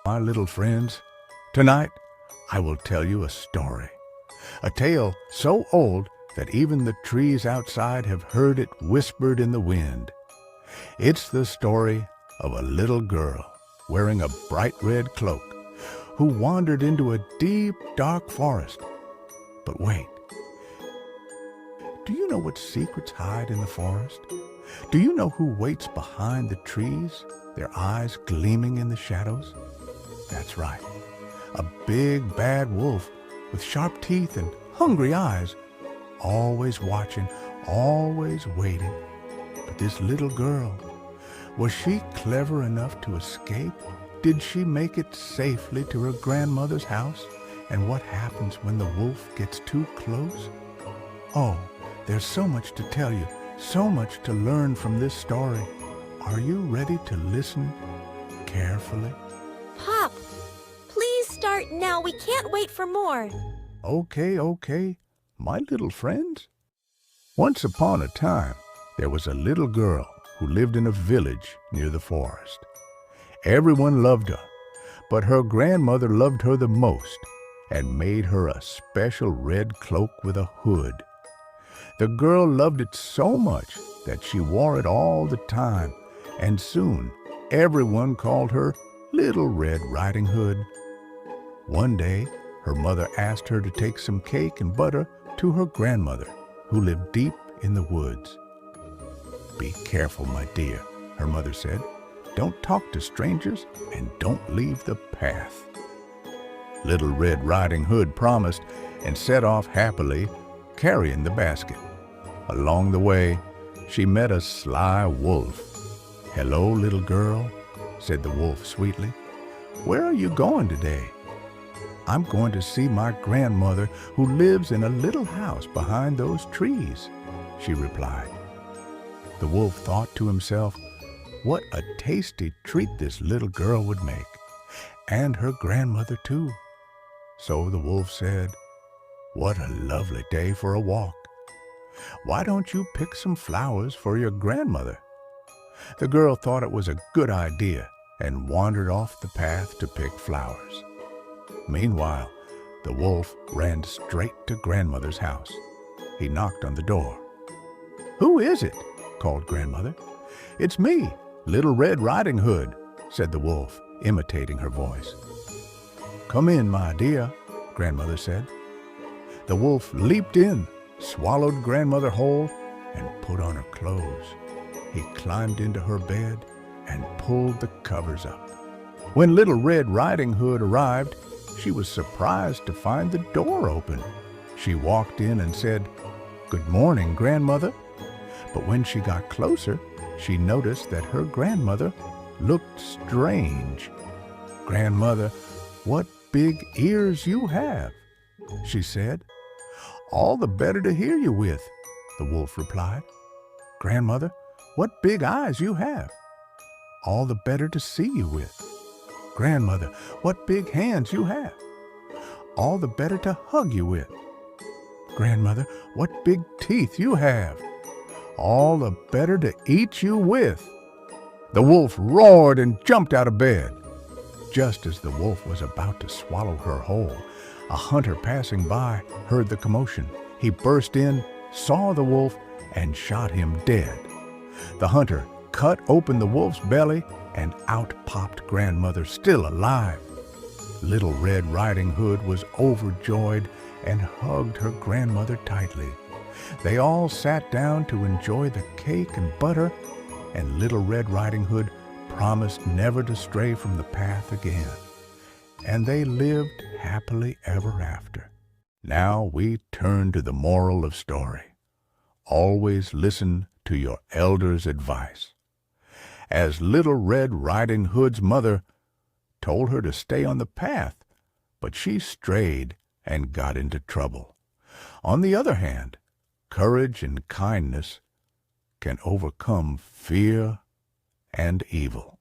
My little friends, tonight I will tell you a story, a tale so old that even the trees outside have heard it whispered in the wind. It's the story of a little girl wearing a bright red cloak who wandered into a deep, dark forest. But wait, do you know what secrets hide in the forest? Do you know who waits behind the trees, their eyes gleaming in the shadows? That's right, a big bad wolf with sharp teeth and hungry eyes, always watching, always waiting. But this little girl, was she clever enough to escape? Did she make it safely to her grandmother's house? And what happens when the wolf gets too close? Oh, there's so much to tell you, so much to learn from this story. Are you ready to listen carefully? Pop, please start now. We can't wait for more. Okay, my little friends. Once upon a time, there was a little girl who lived in a village near the forest. Everyone loved her, but her grandmother loved her the most and made her a special red cloak with a hood. The girl loved it so much that she wore it all the time, and soon everyone called her Little Red Riding Hood. One day, her mother asked her to take some cake and butter to her grandmother, who lived deep in the woods. "Be careful, my dear," her mother said. "Don't talk to strangers and don't leave the path." Little Red Riding Hood promised and set off happily, carrying the basket. Along the way, she met a sly wolf. "Hello, little girl," said the wolf sweetly. "Where are you going today?" "I'm going to see my grandmother who lives in a little house behind those trees," she replied. The wolf thought to himself, what a tasty treat this little girl would make, and her grandmother too. So the wolf said, "What a lovely day for a walk. Why don't you pick some flowers for your grandmother?" The girl thought it was a good idea and wandered off the path to pick flowers. Meanwhile, the wolf ran straight to grandmother's house. He knocked on the door. "Who is it?" called grandmother. "It's me, Little Red Riding Hood," said the wolf, imitating her voice. "Come in, my dear," grandmother said. The wolf leaped in, swallowed grandmother whole, and put on her clothes. He climbed into her bed and pulled the covers up. When Little Red Riding Hood arrived, she was surprised to find the door open. She walked in and said, "Good morning, grandmother." But when she got closer, she noticed that her grandmother looked strange. "Grandmother, what big ears you have," she said. "All the better to hear you with," the wolf replied. "Grandmother, what big eyes you have." "All the better to see you with." "Grandmother, what big hands you have." "All the better to hug you with." "Grandmother, what big teeth you have." "All the better to eat you with." The wolf roared and jumped out of bed. Just as the wolf was about to swallow her whole, a hunter passing by heard the commotion. He burst in, saw the wolf, and shot him dead. The hunter cut open the wolf's belly, and out popped grandmother, still alive. Little Red Riding Hood was overjoyed and hugged her grandmother tightly. They all sat down to enjoy the cake and butter, and Little Red Riding Hood promised never to stray from the path again. And they lived happily ever after. Now we turn to the moral of story. Always listen to your elders' advice. As Little Red Riding Hood's mother told her to stay on the path, but she strayed and got into trouble. On the other hand, courage and kindness can overcome fear and evil.